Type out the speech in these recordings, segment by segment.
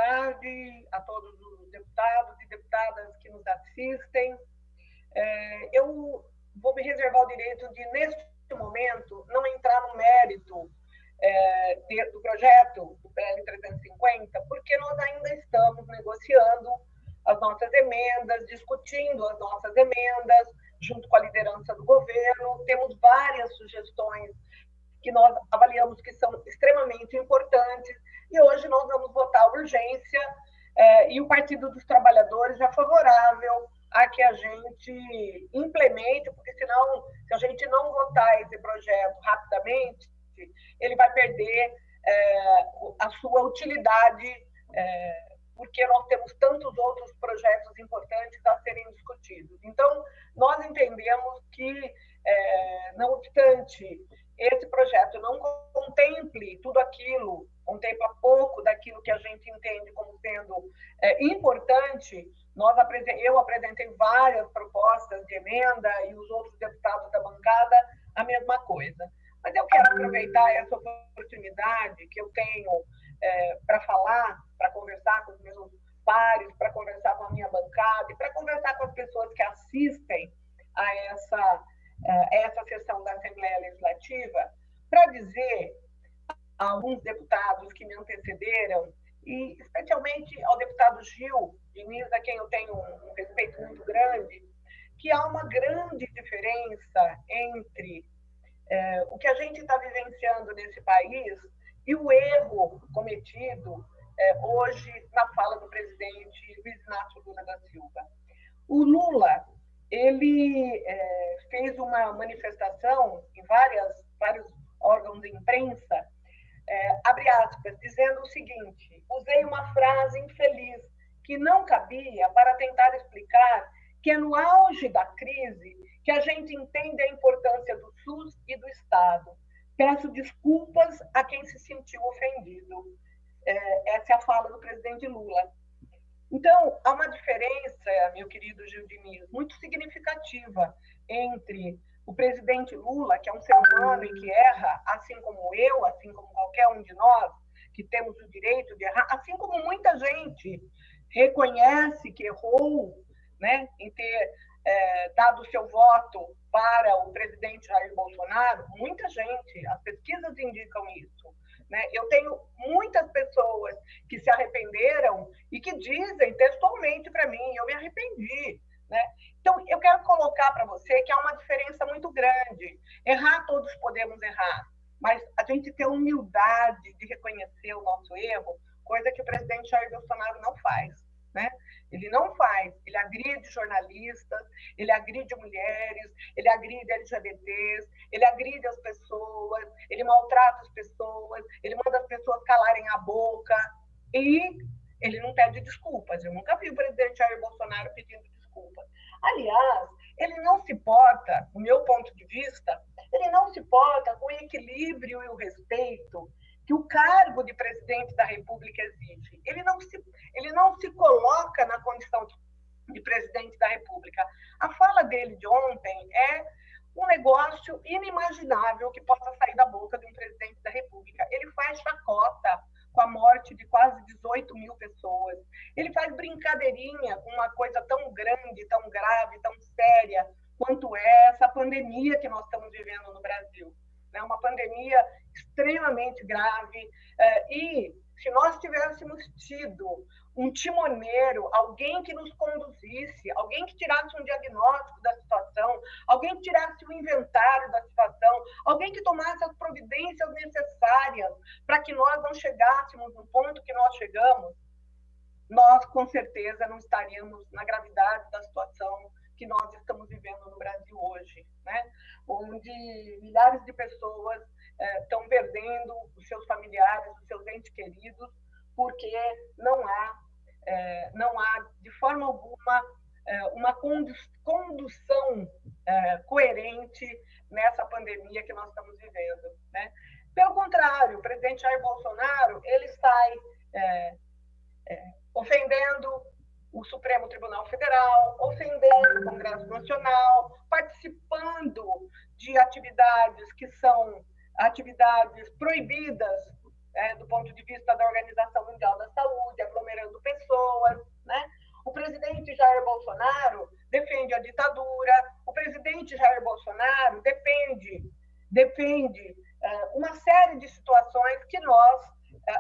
tarde a todos os deputados e deputadas que nos assistem. Eu vou me reservar o direito de, neste momento, não entrar no mérito do projeto do PL 350, porque nós ainda estamos negociando as nossas emendas, discutindo as nossas emendas, junto com a liderança do governo. Temos várias sugestões que nós avaliamos que são extremamente importantes, e hoje nós vamos votar a urgência, e o Partido dos Trabalhadores é favorável a que a gente implemente, porque senão, se a gente não votar esse projeto rapidamente, ele vai perder a sua utilidade, porque nós temos tantos outros projetos importantes a serem discutidos. Então, nós entendemos que, não obstante esse projeto não contemple tudo aquilo, contempla pouco daquilo que a gente entende como sendo importante, eu apresentei várias propostas de emenda e os outros deputados da bancada a mesma coisa. Mas eu quero aproveitar essa oportunidade que eu tenho para falar, para conversar com os meus pares, para conversar com a minha bancada e para conversar com as pessoas que assistem a essa sessão da Assembleia Legislativa, para dizer a alguns deputados que me antecederam, e especialmente ao deputado Gil Diniz, a quem eu tenho um respeito muito grande, que há uma grande diferença entre o que a gente está vivenciando nesse país e o erro cometido hoje na fala do presidente Luiz Inácio Lula da Silva. O Lula, ele fez uma manifestação em vários órgãos de imprensa, abre aspas, dizendo o seguinte: usei uma frase infeliz que não cabia para tentar explicar que é no auge da crise que a gente entende a importância do SUS e do Estado. Peço desculpas a quem se sentiu ofendido. Essa é a fala do presidente Lula. Então, há uma diferença, meu querido Gil Diniz, muito significativa entre o presidente Lula, que é um ser humano e que erra, assim como eu, assim como qualquer um de nós, que temos o direito de errar, assim como muita gente reconhece que errou, né, em ter dado o seu voto para o presidente Jair Bolsonaro, muita gente, as pesquisas indicam isso. Né? Eu tenho muitas pessoas que se arrependeram e que dizem textualmente para mim: eu me arrependi. Né? Então, eu quero colocar para você que há uma diferença muito grande. Errar, todos podemos errar, mas a gente ter humildade de reconhecer o nosso erro, coisa que o presidente Jair Bolsonaro não faz. Né? Ele não faz, ele agride jornalistas, ele agride mulheres, ele agride LGBTs, ele agride as pessoas, ele maltrata as pessoas, ele manda as pessoas calarem a boca e ele não pede desculpas. Eu nunca vi o presidente Jair Bolsonaro pedindo desculpas. Aliás, ele não se porta, do meu ponto de vista, ele não se porta com o equilíbrio e o respeito que o cargo de presidente da República exige. Ele não se coloca na condição de presidente da República. A fala dele de ontem é um negócio inimaginável que possa sair da boca de um presidente da República. Ele faz chacota com a morte de quase 18 mil pessoas. Ele faz brincadeirinha com uma coisa tão grande, tão grave, tão séria, quanto é essa pandemia que nós estamos vivendo no Brasil. É uma pandemia extremamente grave, e se nós tivéssemos tido um timoneiro, alguém que nos conduzisse, alguém que tirasse um diagnóstico da situação, alguém que tirasse o inventário da situação, alguém que tomasse as providências necessárias para que nós não chegássemos no ponto que nós chegamos, nós, com certeza, não estaríamos na gravidade da situação que nós estamos vivendo no Brasil hoje, né? Onde milhares de pessoas estão perdendo os seus familiares, os seus entes queridos, porque não há de forma alguma uma condução coerente nessa pandemia que nós estamos vivendo, né? Pelo contrário, o presidente Jair Bolsonaro, ele sai ofendendo o Supremo Tribunal Federal, ofendendo o Congresso Nacional, participando de atividades que são atividades proibidas do ponto de vista da Organização Mundial da Saúde, aglomerando pessoas, né? O presidente Jair Bolsonaro defende a ditadura, o presidente Jair Bolsonaro defende uma série de situações que nós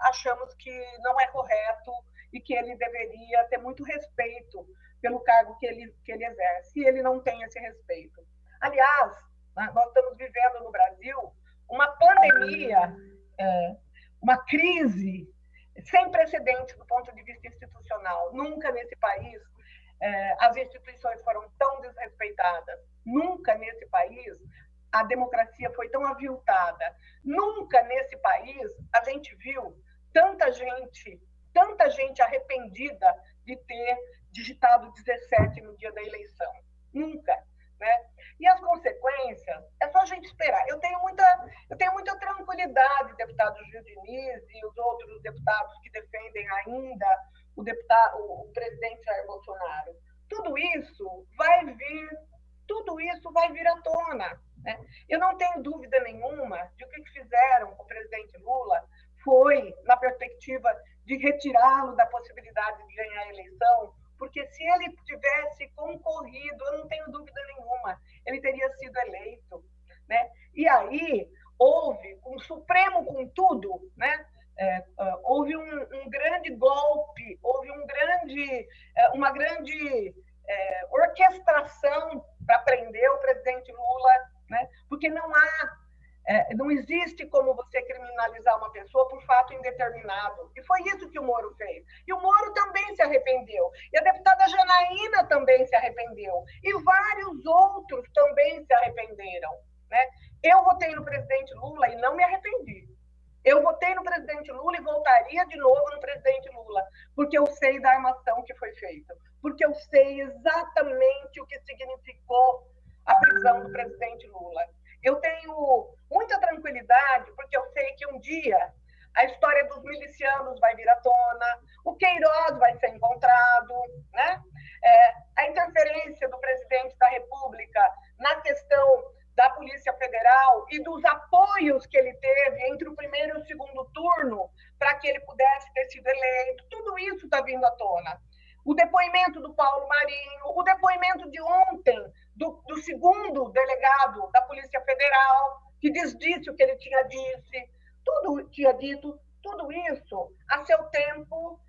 achamos que não é correto e que ele deveria ter muito respeito pelo cargo que ele exerce, e ele não tem esse respeito. Aliás, nós estamos vivendo no Brasil uma pandemia, uma crise sem precedentes do ponto de vista institucional. Nunca nesse país as instituições foram tão desrespeitadas. Nunca nesse país a democracia foi tão aviltada. Nunca nesse país a gente viu tanta gente arrependida de ter digitado 17 no dia da eleição. Nunca. Né? E as consequências, é só a gente esperar. Eu tenho muita tranquilidade, deputado Gil Diniz e os outros deputados que defendem ainda o presidente Jair Bolsonaro. Tudo isso vai vir à tona. Né? Eu não tenho dúvida nenhuma de que o que fizeram com o presidente Lula foi na perspectiva de retirá-lo da possibilidade de ganhar a eleição, porque se ele tivesse concorrido, eu não tenho dúvida nenhuma, ele teria sido eleito. Né? E aí houve um Supremo com tudo, né? Houve um grande golpe, houve uma grande orquestração para prender o presidente Lula, né? Porque não existe como você criminalizar uma pessoa por fato indeterminado. E foi isso que o Moro fez. E o Moro também se arrependeu. E a deputada Janaína também se arrependeu. E vários outros também se arrependeram. Né? Eu votei no presidente Lula e não me arrependi. Eu votei no presidente Lula e voltaria de novo no presidente Lula, porque eu sei da armação que foi feita, porque eu sei exatamente o que significou a prisão do presidente Lula. Eu tenho muita tranquilidade, porque eu sei que um dia a história dos milicianos vai vir à tona, o Queiroz vai ser encontrado, né? A interferência do presidente da República na questão da Polícia Federal e dos apoios que ele teve entre o primeiro e o segundo turno para que ele pudesse ter sido eleito, tudo isso está vindo à tona. O depoimento do Paulo Marinho, o depoimento de ontem do segundo delegado da Polícia Federal, que desdisse o que ele tinha dito, tudo isso, a seu tempo,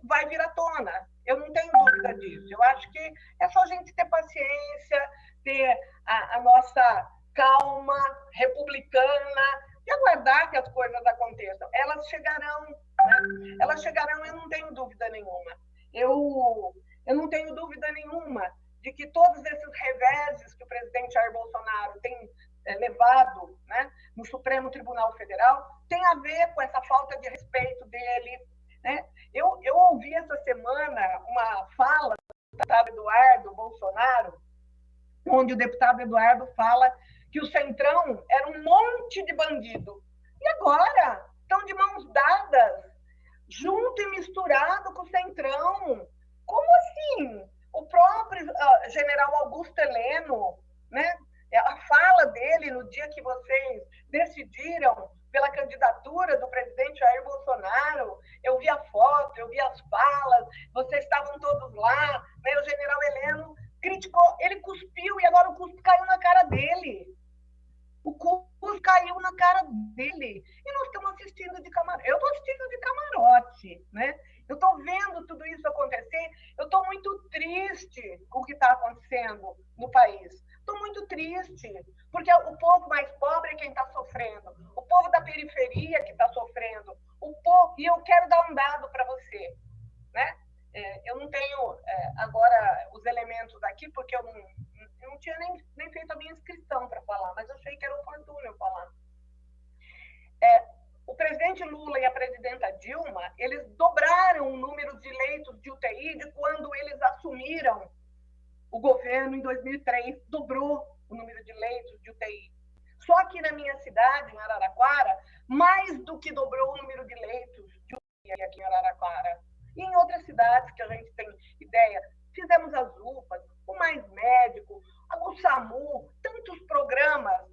vai vir à tona. Eu não tenho dúvida disso. Eu acho que é só a gente ter paciência, ter a nossa calma republicana e aguardar que as coisas aconteçam. Elas chegarão, né? Elas chegarão, eu não tenho dúvida nenhuma. Eu não tenho dúvida nenhuma de que todos esses reveses que o presidente Jair Bolsonaro tem levado, né, no Supremo Tribunal Federal tem a ver com essa falta de respeito dele. Né? Eu ouvi essa semana uma fala do deputado Eduardo Bolsonaro, onde o deputado Eduardo fala que o Centrão era um monte de bandido. E agora estão de mãos dadas, junto e misturado com o Centrão. Como assim? O próprio general Augusto Heleno, né? A fala dele no dia que vocês decidiram pela candidatura do presidente Jair Bolsonaro, eu vi a foto, eu vi as falas, vocês estavam todos lá, né? O general Heleno criticou, ele cuspiu e agora o cuspe caiu na cara dele. O cuspe caiu na cara dele. E nós estamos assistindo de camarote. Eu estou assistindo de camarote, né? Eu estou vendo tudo isso acontecer. Eu estou muito triste com o que está acontecendo no país. Estou muito triste, porque o povo mais pobre é quem está sofrendo. O povo da periferia que está sofrendo. E eu quero dar um dado para você, né? Eu não tenho agora os elementos aqui, porque eu não tinha nem feito a minha inscrição para falar, mas eu achei que era oportuno eu falar. O presidente Lula e a presidenta Dilma, eles dobraram o número de leitos de UTI de quando eles assumiram o governo em 2003, dobrou o número de leitos de UTI. Só que na minha cidade, em Araraquara, mais do que dobrou o número de leitos de UTI aqui em Araraquara. E em outras cidades que a gente tem ideia, fizemos as UPAs, o Mais Médico, o SAMU, tantos programas,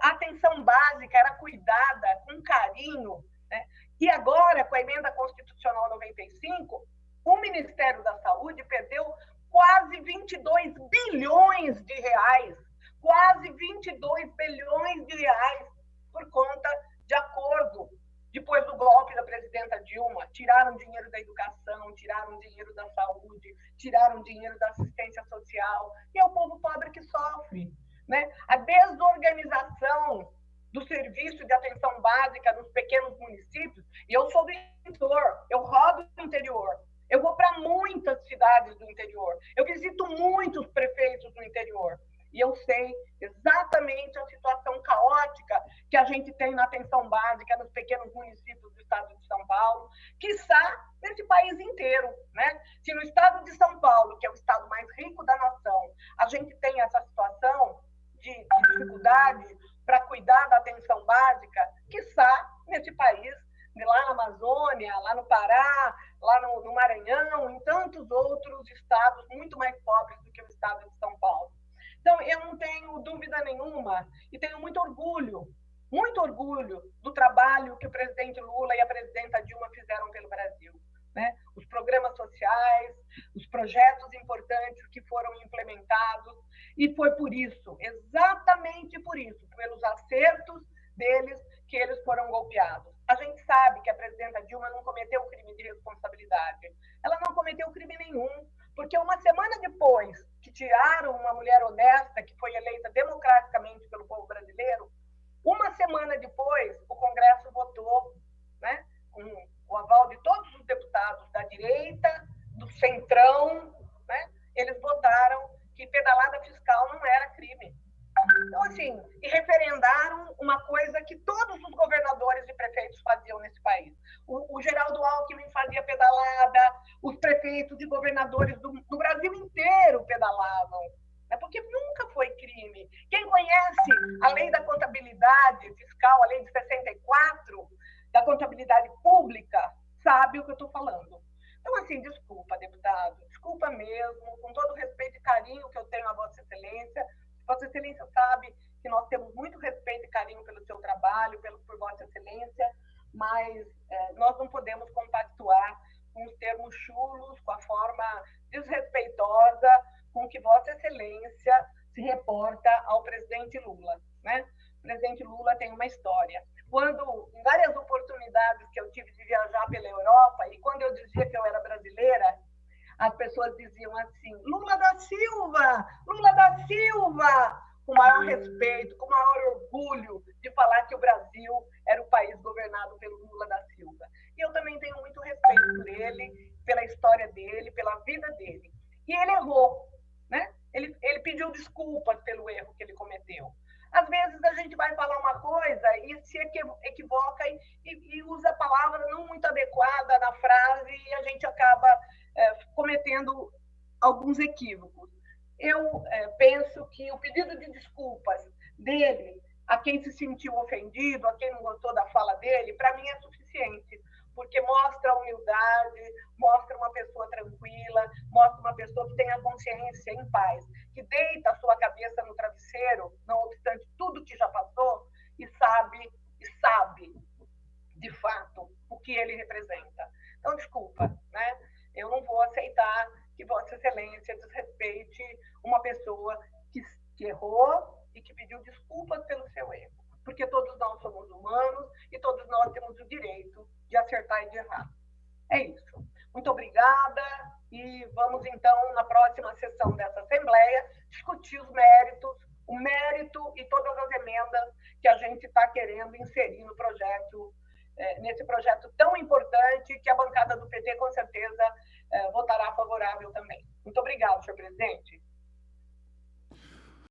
a atenção básica era cuidada com carinho, né? E E agora, com a emenda constitucional 95, o Ministério da Saúde perdeu quase 22 bilhões de reais, quase 22 bilhões de reais por conta de acordo. Depois do golpe da presidenta Dilma, tiraram dinheiro da educação, tiraram dinheiro da saúde, tiraram dinheiro da assistência social, e é o povo pobre que sofre, né? A desorganização do serviço de atenção básica nos pequenos municípios, e eu sou do interior, eu rodo no interior, eu vou para muitas cidades do interior, eu visito muitos prefeitos do interior, e eu sei exatamente a situação caótica que a gente tem na atenção básica nos pequenos municípios do estado de São Paulo, quiçá nesse país inteiro, né? Se no estado de São Paulo, que é o estado mais rico da nação, a gente tem essa situação de dificuldade para cuidar da atenção básica, quiçá nesse país, lá na Amazônia, lá no Pará, lá no Maranhão, em tantos outros estados muito mais pobres do que o estado de São Paulo. Então, eu não tenho dúvida nenhuma e tenho muito orgulho do trabalho que o presidente Lula e a presidenta Dilma fizeram pelo Brasil, né? Os programas sociais, os projetos importantes que foram implementados, e foi por isso, exatamente por isso, pelos acertos deles, que eles foram golpeados. A gente sabe que a presidenta Dilma não cometeu crime de responsabilidade. Ela não cometeu crime nenhum, porque uma semana depois que tiraram uma mulher honesta, que foi eleita democraticamente pelo povo brasileiro, uma semana depois o Congresso votou, né, com o aval de todos os deputados da direita, do centrão, né, eles votaram que pedalada fiscal não era crime. Então, assim, e referendaram uma coisa que todos os governadores e prefeitos faziam nesse país. O Geraldo Alckmin fazia pedalada, os prefeitos e governadores do Brasil inteiro pedalavam, né? Porque nunca foi crime. Quem conhece a lei da contabilidade fiscal, a lei de 64, da contabilidade pública, sabe o que eu estou falando. Então, assim, desculpa, deputado, desculpa mesmo, com todo o respeito e carinho que eu tenho a Vossa Excelência. Vossa Excelência sabe que nós temos muito respeito e carinho pelo seu trabalho, por Vossa Excelência, mas nós não podemos compactuar com os termos chulos, com a forma desrespeitosa com que Vossa Excelência se reporta ao presidente Lula, né? O presidente Lula tem uma história. Quando, em várias oportunidades que eu tive de viajar pela Europa, e quando eu dizia que eu era brasileira, as pessoas diziam assim, Lula da Silva, com o maior respeito, com o maior orgulho de falar que o Brasil era o país governado pelo Lula da Silva. E eu também tenho muito respeito por ele, pela história dele, pela vida dele. E ele errou, né? Ele pediu desculpas pelo erro que ele cometeu. Às vezes a gente vai falar uma coisa e se equivoca e usa a palavra não muito adequada na frase e a gente acaba cometendo alguns equívocos. Eu penso que o pedido de desculpas dele, a quem se sentiu ofendido, a quem não gostou da fala dele, para mim é suficiente, porque mostra humildade, mostra uma pessoa tranquila, mostra uma pessoa que tem a consciência em paz, que deita a sua cabeça no travesseiro, não obstante tudo que já passou, e sabe, de fato, o que ele representa. Então, desculpa, né? Eu não vou aceitar que Vossa Excelência desrespeite uma pessoa que errou e que pediu desculpas pelo seu erro, porque todos nós somos humanos e todos nós temos o direito de acertar e de errar. É isso. Muito obrigada e vamos, então, na próxima sessão dessa Assembleia, discutir os méritos, o mérito e todas as emendas que a gente está querendo inserir no projeto, nesse projeto tão importante que a bancada do PT, com certeza, votará favorável também. Muito obrigada, senhor presidente.